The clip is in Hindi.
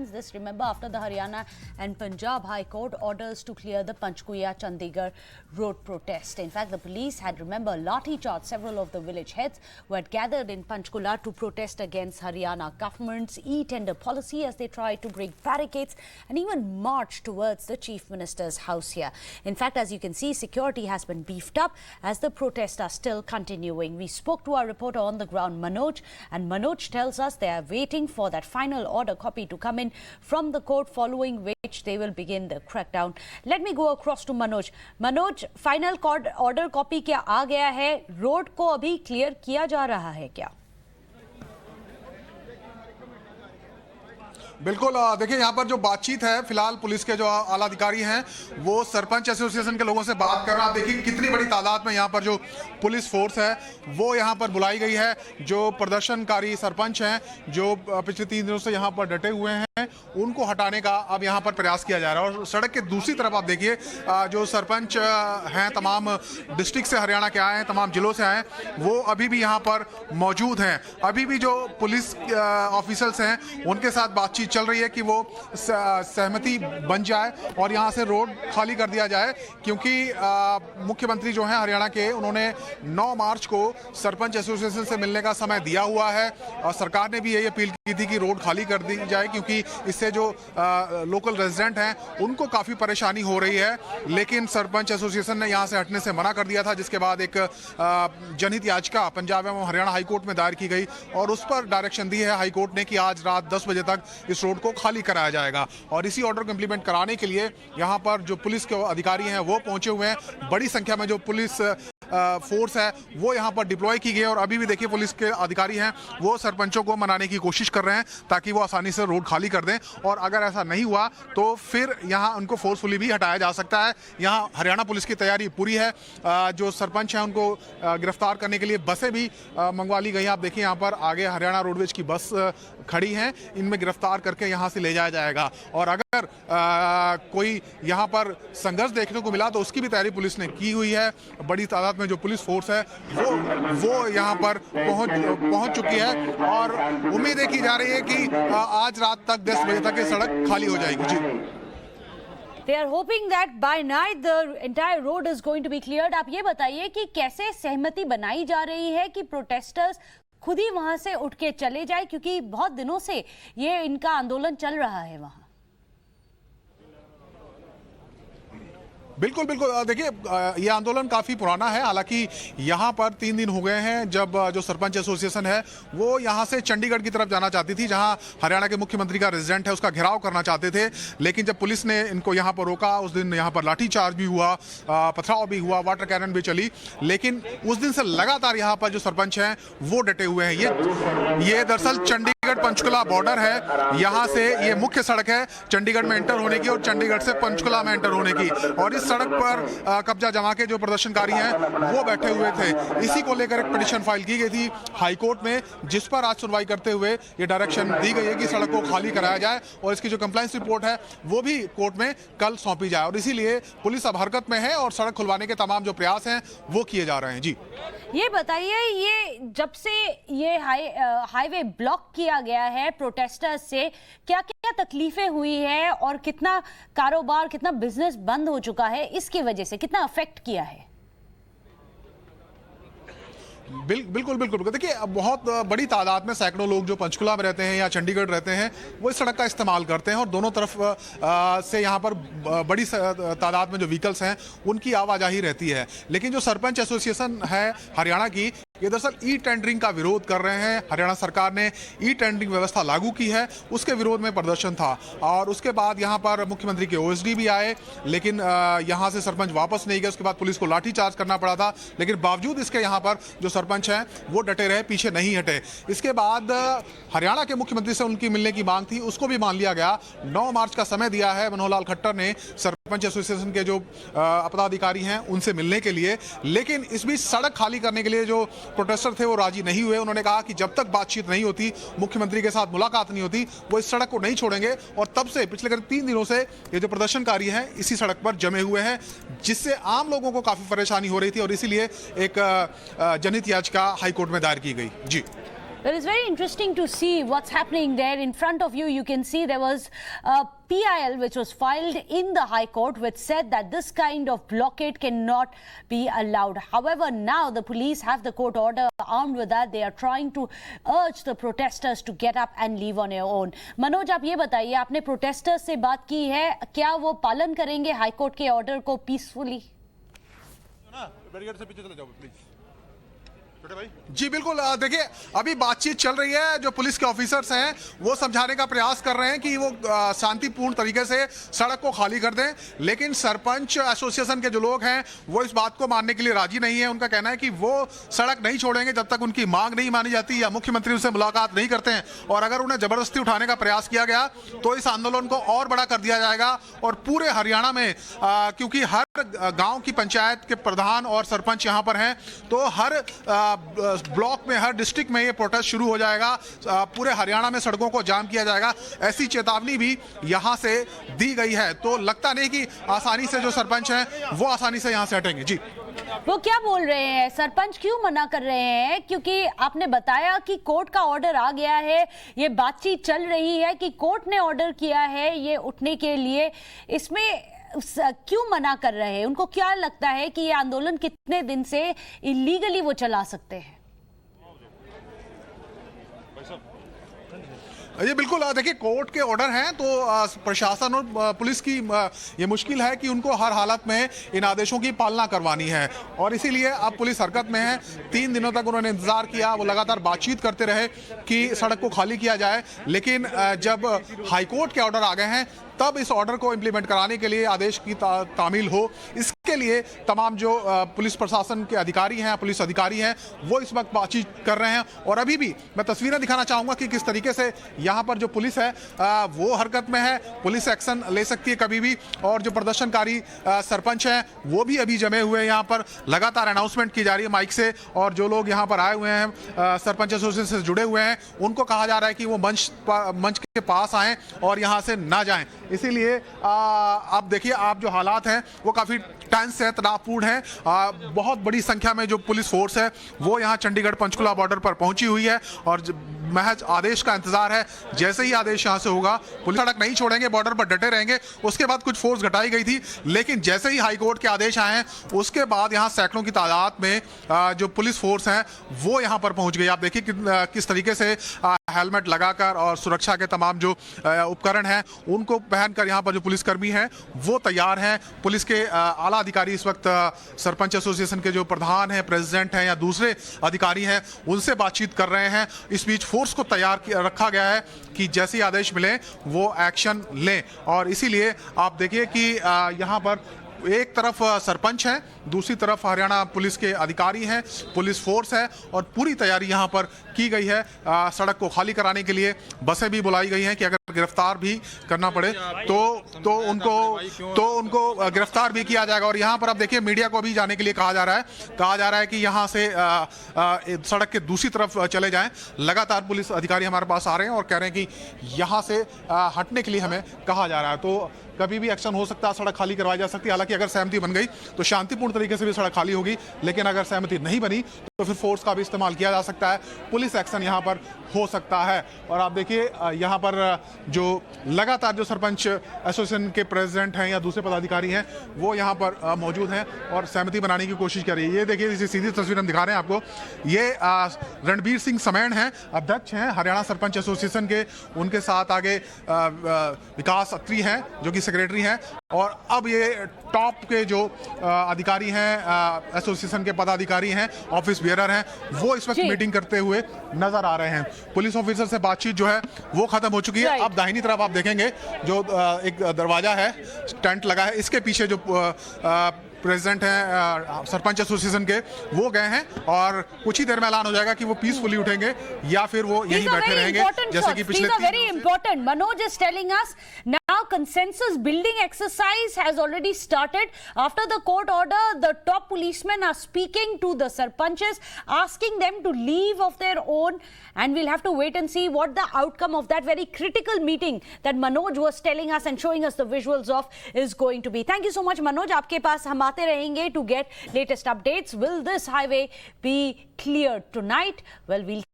demands. This, remember, after the Haryana and Punjab High Court orders to clear the Panchkuya Chandigarh road protest. In fact, the police had, remember, lathi charged several of the village heads who had gathered in Panchkula to protest against Haryana government's e-tender policy as they tried to break barricades and even march towards the Chief Minister's house here. In fact, as you can see, security has been beefed up as the protests are still continuing. We spoke to our reporter on the ground, Manoj, and Manoj tells us they are waiting for that final order copy to come in from the court, following which they will begin the crackdown. Let me go across to Manoj. Manoj, final order copy क्या आ गया है? रोड को अभी क्लियर किया जा रहा है क्या? बिल्कुल, देखिए यहाँ पर जो बातचीत है, फिलहाल पुलिस के जो आला अधिकारी हैं वो सरपंच एसोसिएशन के लोगों से बात कर रहे हैं। आप देखिए कितनी बड़ी तादाद में यहाँ पर जो पुलिस फोर्स है वो यहाँ पर बुलाई गई है। जो प्रदर्शनकारी सरपंच हैं जो पिछले 3 दिनों से यहाँ पर डटे हुए हैं उनको हटाने का अब यहाँ पर प्रयास किया जा रहा है। और सड़क के दूसरी तरफ आप देखिए जो सरपंच हैं, तमाम डिस्ट्रिक्ट से हरियाणा के आए हैं, तमाम जिलों से आए हैं, वो अभी भी यहाँ पर मौजूद हैं। अभी भी जो पुलिस ऑफिसर्स हैं उनके साथ बातचीत चल रही है कि वो सहमति बन जाए और यहाँ से रोड खाली कर दिया जाए, क्योंकि मुख्यमंत्री जो हैं हरियाणा के, उन्होंने 9 मार्च को सरपंच एसोसिएशन से मिलने का समय दिया हुआ है और सरकार ने भी यही अपील की थी कि रोड खाली कर दी जाए, क्योंकि इससे जो लोकल रेजिडेंट हैं उनको काफ़ी परेशानी हो रही है। लेकिन सरपंच एसोसिएशन ने यहाँ से हटने से मना कर दिया था, जिसके बाद एक जनहित याचिका पंजाब एवं हरियाणा हाईकोर्ट में दायर की गई और उस पर डायरेक्शन दी है हाईकोर्ट ने कि आज रात 10 बजे तक इस रोड को खाली कराया जाएगा। और इसी ऑर्डर को इंप्लीमेंट कराने के लिए यहाँ पर जो पुलिस के अधिकारी हैं वो पहुंचे हुए हैं। बड़ी संख्या में जो पुलिस फोर्स है वो यहाँ पर डिप्लॉय की गई है और अभी भी देखिए पुलिस के अधिकारी हैं वो सरपंचों को मनाने की कोशिश कर रहे हैं ताकि वो आसानी से रोड खाली कर दें। और अगर ऐसा नहीं हुआ तो फिर यहाँ उनको फोर्सफुली भी हटाया जा सकता है। यहाँ हरियाणा पुलिस की तैयारी पूरी है। जो सरपंच हैं उनको गिरफ्तार करने के लिए बसें भी मंगवा ली गई हैं। आप देखिए यहाँ पर आगे हरियाणा रोडवेज की बस खड़ी हैं, इनमें गिरफ्तार करके यहाँ से ले जाया जाएगा। और अगर कोई यहाँ पर संघर्ष देखने को मिला तो उसकी भी तैयारी पुलिस ने की हुई है। बड़ी तादाद में जो पुलिस फोर्स है वो यहाँ पर पहुंच चुकी है और उम्मीद की जा रही है कि आज रात तक 10 बजे तक ये सड़क खाली हो जाएगी। जी, They are hoping that by night the entire road is going to be cleared. आप ये बताइए कि कैसे सहमति बनाई जा रही है कि प्रोटेस्टर्स खुद ही वहां से उठ के चले जाए, क्योंकि बहुत दिनों से ये इनका आंदोलन चल रहा है वहां। बिल्कुल बिल्कुल, देखिए ये आंदोलन काफ़ी पुराना है। हालांकि यहाँ पर 3 दिन हो गए हैं जब जो सरपंच एसोसिएशन है वो यहाँ से चंडीगढ़ की तरफ जाना चाहती थी, जहाँ हरियाणा के मुख्यमंत्री का रेजिडेंट है, उसका घेराव करना चाहते थे। लेकिन जब पुलिस ने इनको यहाँ पर रोका, उस दिन यहाँ पर लाठीचार्ज भी हुआ, पथराव भी हुआ, वाटर कैनन भी चली। लेकिन उस दिन से लगातार यहाँ पर जो सरपंच हैं वो डटे हुए हैं। ये दरअसल चंडीगढ़ पंचकुला बॉर्डर है। यहाँ से ये मुख्य सड़क है चंडीगढ़ में एंटर होने की और चंडीगढ़ से पंचकुला में एंटर होने की। और इस सड़क पर कब्जा जमा के जो प्रदर्शनकारी हैं वो बैठे हुए थे। इसी को लेकर एक पिटीशन फाइल की गई थी हाईकोर्ट में, जिस पर आज सुनवाई करते हुए ये डायरेक्शन दी गई है कि सड़क को खाली कराया जाए और इसकी जो कंप्लायंस रिपोर्ट है वो भी कोर्ट में कल सौंपी जाए। और इसीलिए पुलिस अब हरकत में है और सड़क खुलवाने के तमाम जो प्रयास हैं वो किए जा रहे हैं। जी, ये बताइए, ये जब से ये हाईवे ब्लॉक किया गया है प्रोटेस्टर्स से, क्या क्या तकलीफें हुई है और कितना कारोबार, कितना बिजनेस बंद हो चुका है, इसकी वजह से कितना अफेक्ट किया है? बिल्कुल बिल्कुल, देखिए बहुत बड़ी तादाद में सैकड़ों लोग जो पंचकुला में रहते हैं या चंडीगढ़ रहते हैं वो इस सड़क का इस्तेमाल करते हैं और दोनों तरफ से यहाँ पर बड़ी तादाद में जो व्हीकल्स हैं उनकी आवाजाही रहती है। लेकिन जो सरपंच एसोसिएशन है हरियाणा की, ये दरअसल ई टेंडरिंग का विरोध कर रहे हैं। हरियाणा सरकार ने ई टेंडरिंग व्यवस्था लागू की है, उसके विरोध में प्रदर्शन था। और उसके बाद यहाँ पर मुख्यमंत्री के ओएसडी भी आए, लेकिन यहाँ से सरपंच वापस नहीं गए। उसके बाद पुलिस को लाठीचार्ज करना पड़ा था, लेकिन बावजूद इसके यहाँ पर जो सरपंच हैं वो डटे रहे, पीछे नहीं हटे। इसके बाद हरियाणा के मुख्यमंत्री से उनकी मिलने की मांग थी, उसको भी मान लिया गया। 9 मार्च का समय दिया है मनोहर लाल खट्टर ने सरपंच एसोसिएशन के जो पदाधिकारी हैं उनसे मिलने के लिए। लेकिन इस बीच सड़क खाली करने के लिए जो प्रोटेस्टर थे वो राजी नहीं हुए। उन्होंने कहा कि जब तक बातचीत नहीं होती, मुख्यमंत्री के साथ मुलाकात नहीं होती, वो इस सड़क को नहीं छोड़ेंगे। और तब से पिछले करीब 3 दिनों से ये जो प्रदर्शनकारी हैं इसी सड़क पर जमे हुए हैं, जिससे आम लोगों को काफी परेशानी हो रही थी और इसीलिए एक जनहित याचिका हाईकोर्ट में दायर की गई। जी, Well, it's very interesting to see what's happening there. In front of you, you can see there was a PIL which was filed in the High Court which said that this kind of blockade cannot be allowed. However, now the police have the court order. Armed with that, they are trying to urge the protesters to get up and leave on their own. Manoj, आप ये बताइए, आपने protesters से बात की है, क्या वो पालन करेंगे हाई कोर्ट के ऑर्डर को पीसफुली? बैरिकेड से पीछे चले जाओ प्लीज। जी बिल्कुल, देखिए अभी बातचीत चल रही है। जो पुलिस के ऑफिसर्स हैं वो समझाने का प्रयास कर रहे हैं कि वो शांतिपूर्ण तरीके से सड़क को खाली कर दें, लेकिन सरपंच एसोसिएशन के जो लोग हैं वो इस बात को मानने के लिए राजी नहीं है। उनका कहना है कि वो सड़क नहीं छोड़ेंगे जब तक उनकी मांग नहीं मानी जाती या मुख्यमंत्री उनसे मुलाकात नहीं करते हैं, और अगर उन्हें जबरदस्ती उठाने का प्रयास किया गया तो इस आंदोलन को और बड़ा कर दिया जाएगा। और पूरे हरियाणा में क्योंकि हर गांव की पंचायत के प्रधान और सरपंच यहां पर हैं, तो हर ब्लॉक में, हर डिस्ट्रिक्ट में ये प्रोटेस्ट शुरू हो जाएगा। पूरे हरियाणा में सड़कों को जाम किया जाएगा, ऐसी चेतावनी भी यहां से दी गई है। तो लगता नहीं कि आसानी से जो सरपंच हैं वो आसानी से यहां से हटेंगे। जी, वो क्या बोल रहे हैं, सरपंच क्यों मना कर रहे हैं? क्योंकि आपने बताया कि कोर्ट का ऑर्डर आ गया है, ये बातचीत चल रही है कि कोर्ट ने ऑर्डर किया है ये उठने के लिए, इसमें क्यों मना कर रहे हैं? उनको क्या लगता है कि ये आंदोलन कितने दिन से इलीगली वो चला सकते हैं? ये बिल्कुल, देखिए कोर्ट के ऑर्डर हैं तो प्रशासन और पुलिस की ये मुश्किल है कि उनको हर हालत में इन आदेशों की पालना करवानी है, और इसीलिए अब पुलिस हरकत में है। 3 दिनों तक उन्होंने इंतजार किया, वो लगातार बातचीत करते रहे कि सड़क को खाली किया जाए, लेकिन जब हाईकोर्ट के ऑर्डर आ गए हैं तब इस ऑर्डर को इम्प्लीमेंट कराने के लिए, आदेश की तामील हो, इसके लिए तमाम जो पुलिस प्रशासन के अधिकारी हैं, पुलिस अधिकारी हैं, वो इस वक्त बातचीत कर रहे हैं। और अभी भी मैं तस्वीरें दिखाना चाहूँगा कि किस तरीके से यहाँ पर जो पुलिस है वो हरकत में है। पुलिस एक्शन ले सकती है कभी भी, और जो प्रदर्शनकारी सरपंच हैं वो भी अभी जमे हुए हैं। यहाँ पर लगातार अनाउंसमेंट की जा रही है माइक से, और जो लोग यहाँ पर आए हुए हैं सरपंच एसोसिएशन से जुड़े हुए हैं, उनको कहा जा रहा है कि वो मंच के पास आएँ और यहाँ से ना जाएँ। इसीलिए आप देखिए, आप जो हालात हैं वो काफ़ी टेंस है, तनावपूर्ण है। बहुत बड़ी संख्या में जो पुलिस फोर्स है वो यहाँ चंडीगढ़ पंचकुला बॉर्डर पर पहुंची हुई है, और महज आदेश का इंतजार है। जैसे ही आदेश यहाँ से होगा, पुलिस सड़क नहीं छोड़ेंगे, बॉर्डर पर डटे रहेंगे। उसके बाद कुछ फोर्स घटाई गई थी, लेकिन जैसे ही हाईकोर्ट के आदेश आए हैं उसके बाद यहाँ सैकड़ों की तादाद में जो पुलिस फोर्स हैं वो यहाँ पर पहुंच गई। आप देखिए किस तरीके से हेलमेट लगाकर और सुरक्षा के तमाम जो उपकरण हैं उनको पहनकर यहाँ पर जो पुलिसकर्मी हैं वो तैयार हैं। पुलिस के आला अधिकारी इस वक्त सरपंच एसोसिएशन के जो प्रधान हैं, प्रेसिडेंट हैं या दूसरे अधिकारी हैं, उनसे बातचीत कर रहे हैं। इस बीच फोर्स को तैयार रखा गया है कि जैसे ही आदेश मिले वो एक्शन लें, और इसीलिए आप देखिए कि यहाँ पर एक तरफ सरपंच हैं, दूसरी तरफ हरियाणा पुलिस के अधिकारी हैं, पुलिस फोर्स है, और पूरी तैयारी यहाँ पर की गई है। सड़क को खाली कराने के लिए बसें भी बुलाई गई हैं कि अगर गिरफ्तार भी करना पड़े तो उनको गिरफ्तार भी किया जाएगा। और यहाँ पर आप देखिए मीडिया को भी जाने के लिए कहा जा रहा है कि यहाँ से सड़क के दूसरी तरफ चले जाएं। लगातार पुलिस अधिकारी हमारे पास आ रहे हैं और कह रहे हैं कि यहाँ से हटने के लिए हमें कहा जा रहा है। तो कभी भी एक्शन हो सकता है, सड़क खाली करवाई जा सकती है। हालांकि अगर सहमति बन गई तो शांतिपूर्ण तरीके से भी सड़क खाली होगी, लेकिन अगर सहमति नहीं बनी तो फिर फोर्स का भी इस्तेमाल किया जा सकता है, पुलिस एक्शन यहाँ पर हो सकता है। और आप देखिए यहाँ पर जो लगातार जो सरपंच एसोसिएशन के प्रेसिडेंट हैं या दूसरे पदाधिकारी हैं वो यहाँ पर मौजूद हैं और सहमति बनाने की कोशिश कर रही है। ये देखिए, इसे सीधी तस्वीर हम दिखा रहे हैं आपको। ये रणबीर सिंह समैन हैं, अध्यक्ष हैं हरियाणा सरपंच एसोसिएशन के। उनके साथ आगे विकास अत्री हैं जो कि सेक्रेटरी हैं, और अब ये टॉप के जो अधिकारी हैं, एसोसिएशन के पदाधिकारी हैं, ऑफिस बियरर हैं, वो इस वक्त मीटिंग करते हुए नजर आ रहे हैं। पुलिस ऑफिसर से बातचीत जो है वो खत्म हो चुकी है। अब दाहिनी तरफ आप देखेंगे जो एक दरवाजा है, टेंट लगा है, इसके पीछे जो प्रेसिडेंट हैं सरपंच एसोसिएशन के, वो गए हैं, और कुछ ही देर में ऐलान हो जाएगा कि वो पीसफुली उठेंगे या फिर वो यहीं बैठे रहेंगे जैसे कि पिछले। Very important, Manoj is telling us now consensus building exercise has already started after the court order. The top policemen are speaking to the sarpanches, asking them to leave of their own, and we'll have to wait and see what the outcome of that very critical meeting that Manoj was telling us and showing us the visuals of is going to be. Thank you so much, Manoj. आपके पास हम आते रहेंगे to get latest updates. Will this highway be cleared tonight? Well, we'll